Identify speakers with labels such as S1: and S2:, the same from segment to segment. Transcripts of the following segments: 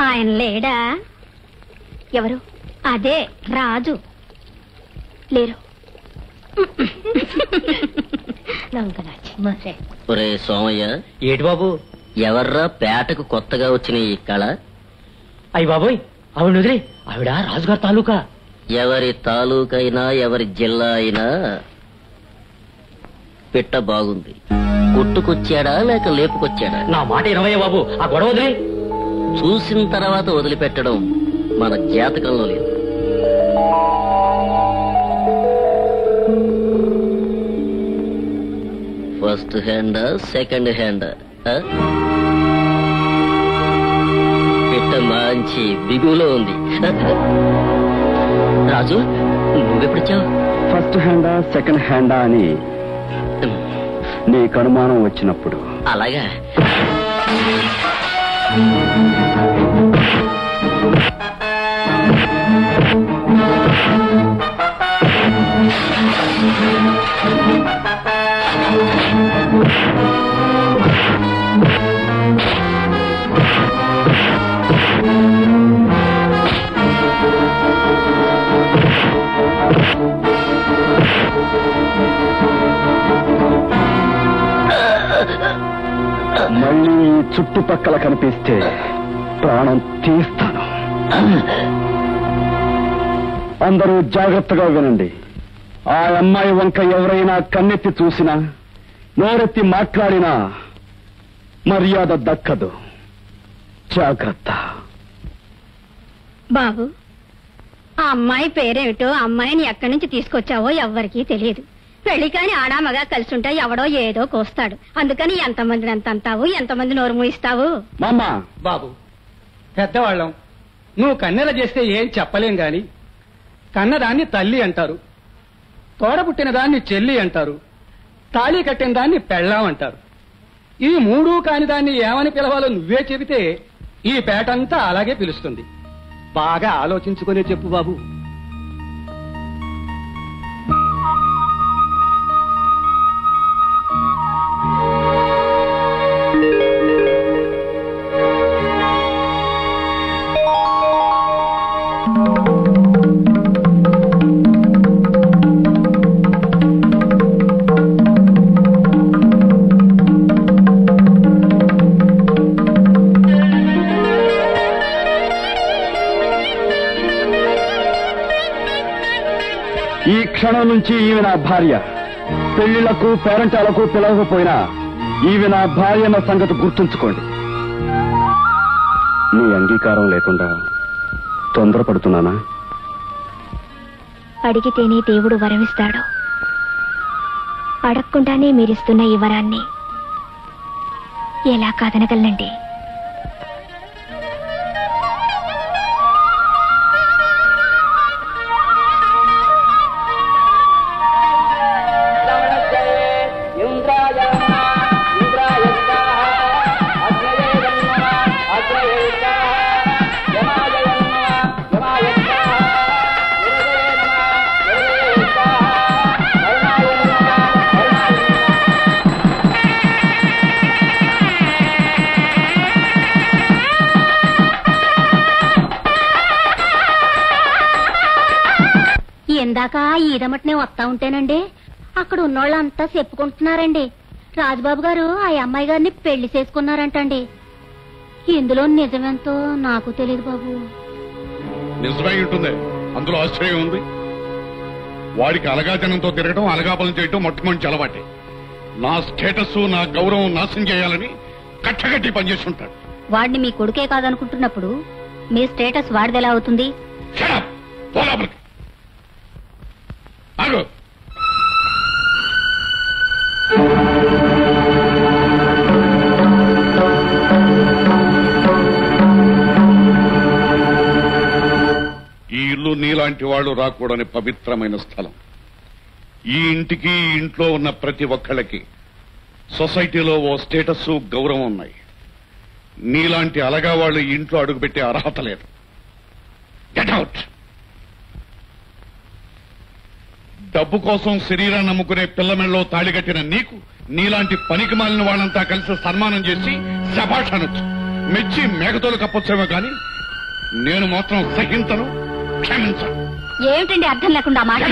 S1: ఆయన లేడా?
S2: ఎవరు?
S1: అదే రాజు.
S2: లేరు.
S3: ఒరే సోమయ్య,
S4: ఏటి బాబు?
S3: ఎవర్రా పేటకు కొత్తగా వచ్చిన ఈ కళ?
S4: అయ్యి బాబోయ్, ఆవిడ వదిలే. ఆవిడ రాజుగారి తాలూకా.
S3: ఎవరి తాలూకైనా ఎవరి జిల్లా అయినా పిట్ట బాగుంది. కొట్టుకొచ్చాడా లేక లేపుకొచ్చాడా?
S4: నా మాట 20 బాబు, ఆ గొడవ వదిలే.
S3: చూసిన తర్వాత వదిలిపెట్టడం మన జాతకంలో లేదు. First hand second hand? పిట్ట మంచి బిగులో ఉంది. రాజు, నువ్వెప్పుడొచ్చావు?
S5: ఫస్ట్ హ్యాండా సెకండ్ హ్యాండా అని నీకు అనుమానం వచ్చినప్పుడు.
S3: అలాగా?
S5: మళ్ళీ చుట్టుపక్కల కనిపిస్తే ప్రాణం తీస్తాను. అందరూ జాగ్రత్తగా వినండి. ఆ అమ్మాయి వంక ఎవరైనా కన్నెత్తి చూసినా, నోరెత్తి మాట్లాడినా మర్యాద దక్కదు. జాగ్రత్త.
S1: బాబు, ఆ అమ్మాయి పేరేమిటో, అమ్మాయిని ఎక్కడి నుంచి తీసుకొచ్చావో ఎవ్వరికీ తెలియదు. పెళ్లి కాని ఆడామగా కలిసి ఉంటే ఎవడో ఏదో కోస్తాడు. అందుకని ఎంతమందిని ఎంత అంటావు, ఎంతమంది నోరు మూయిస్తావు?
S5: మామా
S6: బాబు, పెద్దవాళ్ళం, నువ్వు కన్నెల చేస్తే ఏం చెప్పలేం గాని కన్నదాన్ని తల్లి అంటారు, తోడబుట్టిన దాన్ని చెల్లి అంటారు, తాళి కట్టిన దాన్ని పెళ్ళాం అంటారు. ఈ మూడు కాని దాన్ని ఏమని పిలవాలో నువ్వే చెబితే ఈ పేటంతా అలాగే పిలుస్తుంది. బాగా ఆలోచించుకునే చెప్పు బాబు.
S5: ఈ క్షణం నుంచి ఈమె నా భార్య. పెళ్లిళ్లకు పేరంటాలకు పిలవకపోయినా ఈమె నా భార్య అన్న సంగతి గుర్తుంచుకోండి. నీ అంగీకారం లేకుండా తొందరపడుతున్నానా?
S2: అడిగితేనే దేవుడు వరమిస్తాడు. అడగకుండానే మీరిస్తున్న ఈ వరాన్ని ఎలా కాదనగలనండి?
S1: ఇందాక ఈదమటనే వస్తా ఉంటేనండి, అక్కడ ఉన్నోళ్ళంతా చెప్పుకుంటున్నారండి, రాజుబాబు గారు ఆ అమ్మాయి గారిని పెళ్లి చేసుకున్నారంటండి. ఇందులో నిజమెంతో నాకు తెలియదు బాబు.
S7: నిజమై ఉంటుంది, అందులో ఆశ్చర్యం ఉంది. వాడికి అలగాజనంతో తిరగడం, అలగాపలం చేయడం మొట్టమొదటి అలవాటే. నా స్టేటస్, నా గౌరవం నాశనం చేయాలని కట్టగట్టి పనిచేస్తుంటాడు.
S1: వాడిని మీ కొడుకే కాదనుకుంటున్నప్పుడు మీ స్టేటస్ వాడిదెలా అవుతుంది?
S7: ఆగు. ఈ ఇల్లు నీలాంటి వాళ్ళు రాకూడని పవిత్రమైన స్థలం. ఈ ఇంటికి, ఇంట్లో ఉన్న ప్రతి ఒక్కళ్ళకి సొసైటీలో ఓ స్టేటస్, గౌరవం ఉన్నాయి. నీలాంటి అలగా వాళ్ళు ఇంట్లో అడుగుపెట్టే అర్హత లేదు. Get out. డబ్బు కోసం శరీరాన్ని నమ్ముకునే పిల్లమెళ్ళలో తాళిగట్టిన నీకు నీలాంటి పనికి మాలిన వాళ్ళంతా కలిసి సన్మానం చేసి శభాష్ అనొచ్చు, మెచ్చి మేకతోలు కప్పొచ్చేమో కానీ నేను మాత్రం సహించను, క్షమించను.
S1: ఏమిటండి అర్థం లేకుండా మాట?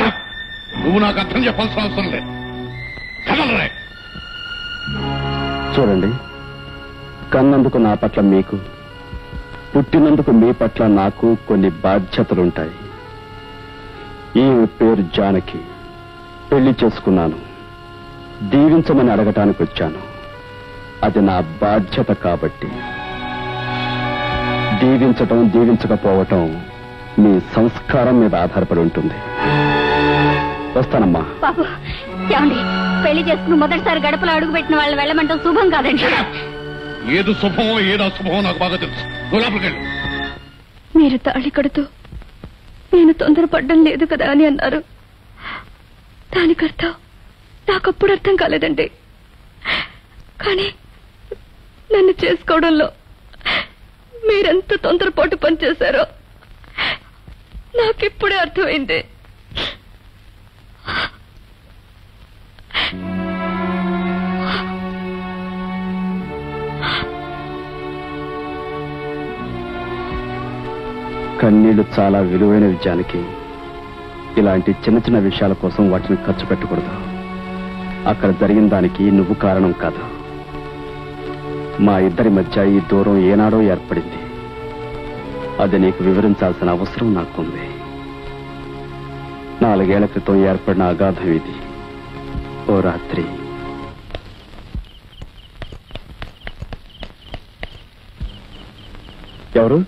S7: నువ్వు నాకు అర్థం చెప్పాల్సిన అవసరం లేదు. కదలరే.
S5: చూడండి, కన్నందుకు నా పట్ల మీకు, పుట్టినందుకు మీ పట్ల నాకు కొన్ని బాధ్యతలుంటాయి. ఈ పేరు జానకి, పెళ్లి చేసుకున్నాను. దీవించమని అడగటానికి వచ్చాను. అది నా బాధ్యత కాబట్టి. దీవించటం దీవించకపోవటం మీ సంస్కారం మీద ఆధారపడి ఉంటుంది. వస్తానమ్మా.
S1: బాబు, ఏమండి, పెళ్లి చేసుకుని మొదటిసారి గడపలో అడుగు పెట్టిన వాళ్ళు వెళ్ళమంటాం శుభం కాదండి.
S7: ఏది శుభమో ఏదో అశుభమో నాకు బాగా తెలుసు. నువ్వు లోపలికి వెళ్ళు.
S2: మీరు తాళి కడుతూ నేను తొందరపడ్డం లేదు కదా అని అన్నారు. దానికర్థం నాకప్పుడు అర్థం కాలేదండి. కానీ నన్ను చేసుకోవడంలో మీరెంత తొందరపాటు పనిచేశారో నాకిప్పుడే అర్థమైంది.
S5: కన్నీళ్లు చాలా విలువైనవి జానకి. ఇలాంటి చిన్న చిన్న విషయాల కోసం వాటిని ఖర్చు పెట్టకూడదు. అక్కడ జరిగిన దానికి నువ్వు కారణం కాదు. మా ఇద్దరి మధ్య ఈ దూరం ఏనాడో ఏర్పడింది. అది నీకు వివరించాల్సిన అవసరం నాకుంది. 4 ఏళ్ల క్రితం ఏర్పడిన అగాధం ఇది. ఓ రాత్రి ఎవరు?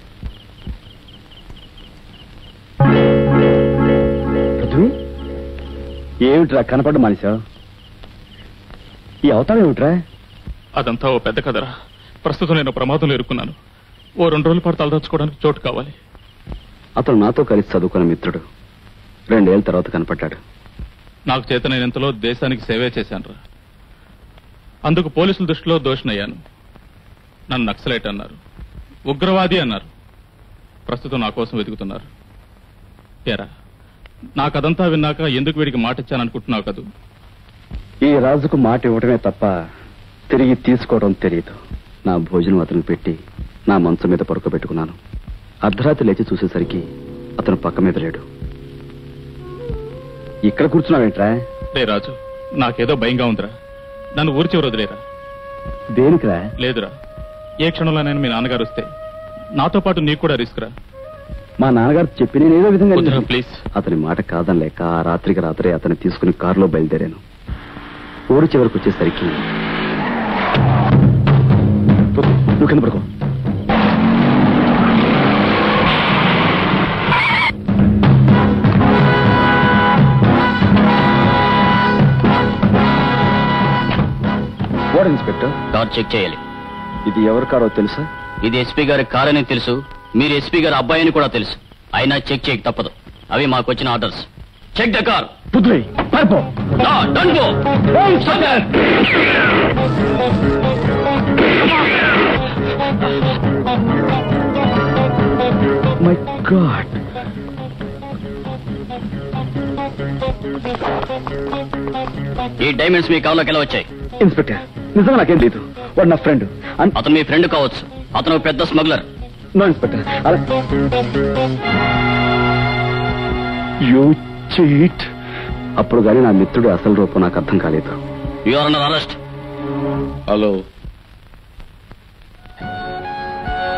S5: పృథ్వీ, ఏమిట్రా కనపడ్డ మనిషా? ఈ అవతారం ఏమిట్రా?
S8: అదంతా ఓ పెద్ద కదరా. ప్రస్తుతం నేను ప్రమాదంలో ఇరుక్కున్నాను. ఓ 2 రోజుల పాటు తలదాచుకోవడానికి చోటు కావాలి.
S5: అతను నాతో కలిసి చదువుకున్న మిత్రుడు. 2 ఏళ్ల తర్వాత కనపడ్డాడు.
S8: నాకు చేతనైనంతలో దేశానికి సేవే చేశానురా. అందుకు పోలీసుల దృష్టిలో దోషినయ్యాను. నన్ను నక్సలైట్ అన్నారు, ఉగ్రవాది అన్నారు. ప్రస్తుతం నా కోసం వెతుకుతున్నారు. ఏరా, నాకదంతా విన్నాక ఎందుకు వీడికి మాట ఇచ్చాననుకుంటున్నావు కదూ?
S5: ఈ రాజుకు మాట ఇవ్వడమే తప్ప తిరిగి తీసుకోవడం తెలియదు. నా భోజనం అతను పెట్టి నా మంచం మీద పడుకోబెట్టుకున్నాను. అర్ధరాత్రి లేచి చూసేసరికి అతను పక్క మీద లేడు. ఇక్కడ కూర్చున్నావేంట్రా?
S8: రే రాజు, నాకేదో భయంగా ఉందిరా. నన్ను ఊరి చివరి వదిలేరా.
S5: దేనికిరా?
S8: లేదురా, ఏ క్షణంలోనైనా మీ నాన్నగారు వస్తే నాతో పాటు నీకు కూడా రిస్క్ రా.
S5: మా నాన్నగారు చెప్పి నేను ఏదో విధంగా
S8: ప్లీజ్.
S5: అతని మాట కాదనలేక ఆ రాత్రికి రాత్రే అతన్ని తీసుకుని కారులో బయలుదేరాను. ఊరి చివరికి వచ్చేసరికి నువ్వు కింద పడుకో. వార్డ్ ఇన్స్పెక్టర్,
S3: కార్ చెక్ చేయాలి.
S5: ఇది ఎవరి కారో తెలుసా?
S3: ఇది ఎస్పీ గారి కార్ అని తెలుసు. మీరు ఎస్పీ గారి అబ్బాయి అని కూడా తెలుసు. అయినా చెక్ చేయక తప్పదు. అవి మాకు వచ్చిన ఆర్డర్స్. Check the car.
S5: పుత్రి పారిపో.
S3: Don't go.
S5: My god.
S3: ఈ డైమండ్స్ మీ కారులోకి ఎలా వచ్చాయి?
S5: ఇన్స్పెక్టర్, నిజంగా నాకేం లేదు. వాడు నా ఫ్రెండ్.
S3: అతను మీ ఫ్రెండ్ కావచ్చు. అతను పెద్ద smuggler.
S5: No inspector. You cheat. అప్పుడు గానీ నా మిత్రుడి అసలు రూపం నాకు అర్థం కాలేదు.
S3: You are under arrest.
S7: Hello.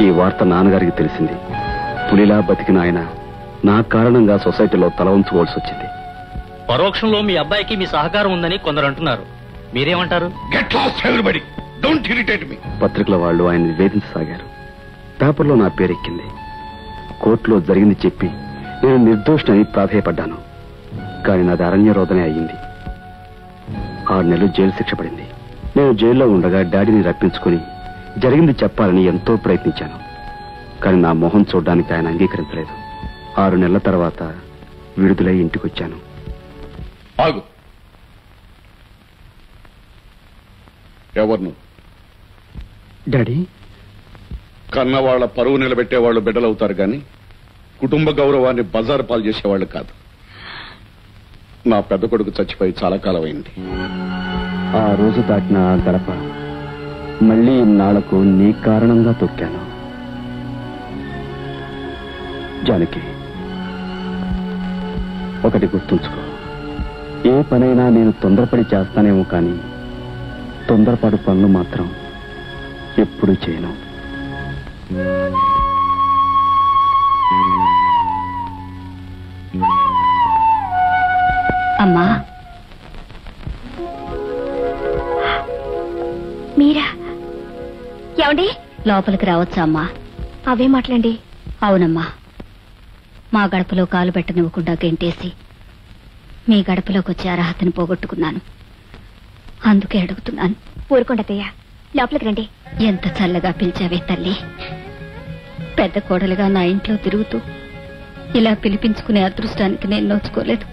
S5: ఈ వార్త నాన్నగారికి తెలిసింది. పులిలా బతికిన ఆయన నా కారణంగా సొసైటీలో తల ఉంచుకోవాల్సి వచ్చింది.
S4: పరోక్షంలో మీ అబ్బాయికి మీ సహకారం ఉందని కొందరు అంటున్నారు. మీరేమంటారు?
S7: Get lost everybody. Don't irritate me.
S5: పత్రికల వాళ్ళు ఆయన్ని వేధించసాగారు. పేపర్లో నా పేరెక్కింది. కోర్టులో జరిగింది చెప్పి నేను నిర్దోషిని ప్రాధేయపడ్డాను. కానీ నాది అరణ్య రోదనే అయ్యింది. 6 నెలలు జైలు శిక్ష పడింది. నేను జైల్లో ఉండగా డాడీని రప్పించుకుని జరిగింది చెప్పాలని ఎంతో ప్రయత్నించాను. కానీ నా మొహం చూడ్డానికి ఆయన అంగీకరించలేదు. 6 నెలల తర్వాత విడుదలై ఇంటికొచ్చాను.
S7: ఆగు. ఎవరు?
S5: డాడీ,
S7: కన్నవాళ్ల పరువు నిలబెట్టేవాళ్లు బిడ్డలవుతారు గాని కుటుంబ గౌరవాన్ని బజారు పాలు చేసేవాళ్లు కాదు. నా పెద్ద కొడుకు చచ్చిపోయి చాలా కాలం అయింది.
S5: ఆ రోజు దాటిన ఆ గడప మళ్ళీ ఇన్నాళ్లకు నీ కారణంగా తొక్కాను. జానకి, ఒకటి గుర్తుంచుకో, ఏ పనైనా నేను తొందరపడి చేస్తానేమో కానీ తొందరపాటు పనులు మాత్రం ఎప్పుడూ చేయను.
S2: అమ్మా, మీరా? ఏమండి, లోపలికి రావచ్చా అమ్మా? అవే మాట్లాడండి. అవునమ్మా, మా గడపలో కాలు పెట్టనివ్వకుండా గెంటేసి మీ గడపలోకి వచ్చే అర్హతను పోగొట్టుకున్నాను. అందుకే అడుగుతున్నాను. ఊరుకుండతయ్యా, లోపలికి రండి. ఎంత చల్లగా పిలిచావే తల్లి. పెద్ద కోడలుగా నా ఇంట్లో తిరుగుతూ ఇలా పిలిపించుకునే అదృష్టానికి నేను నోచుకోలేదు.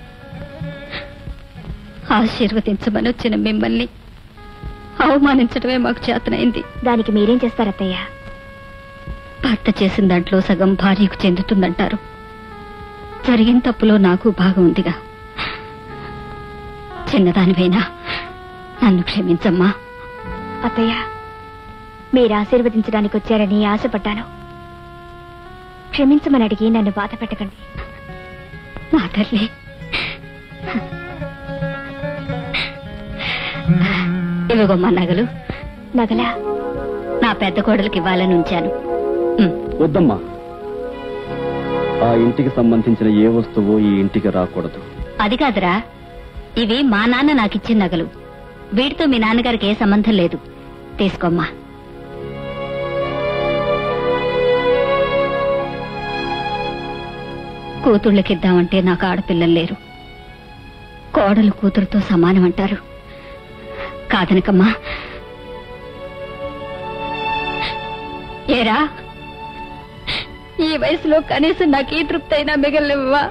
S2: ఆశీర్వదించమని వచ్చిన మిమ్మల్ని అవమానించడమే మాకు చేతనైంది. దానికి మీరేం చేస్తారత్తయ్యా? భర్త చేసిన దాంట్లో సగం భార్యకు చెందుతుందంటారు. జరిగిన తప్పులో నాకు భాగం ఉందిగా. చిన్నదానివైనా నన్ను క్షమించమ్మా. అత్తయ్య, మీరు ఆశీర్వదించడానికి వచ్చారని ఆశపడ్డాను. క్షమించమని అడిగి నన్ను బాధ పెట్టకండి. నా తల్లి, ఇవిగోమ్మా నగలు. నగలా? నా పెద్ద కోడలికి ఇవ్వాలని ఉంచాను.
S5: వద్దమ్మా, ఆ ఇంటికి సంబంధించిన ఏ వస్తువు ఈ ఇంటికి రాకూడదు.
S2: అది కాదురా, ఇవి మా నాన్న నాకిచ్చిన నగలు. వీటితో మీ నాన్నగారికి ఏ సంబంధం లేదు. తీసుకోమ్మా. కూతుళ్ళకిద్దామంటే నాకు ఆడపిల్లలు లేరు. కోడలు కూతురుతో సమానం అంటారు. కాదనకమ్మా. ఏరా, ఈ వయసులో కనీసం నాకు ఈ తృప్తి అయినా మిగలనివ్వా?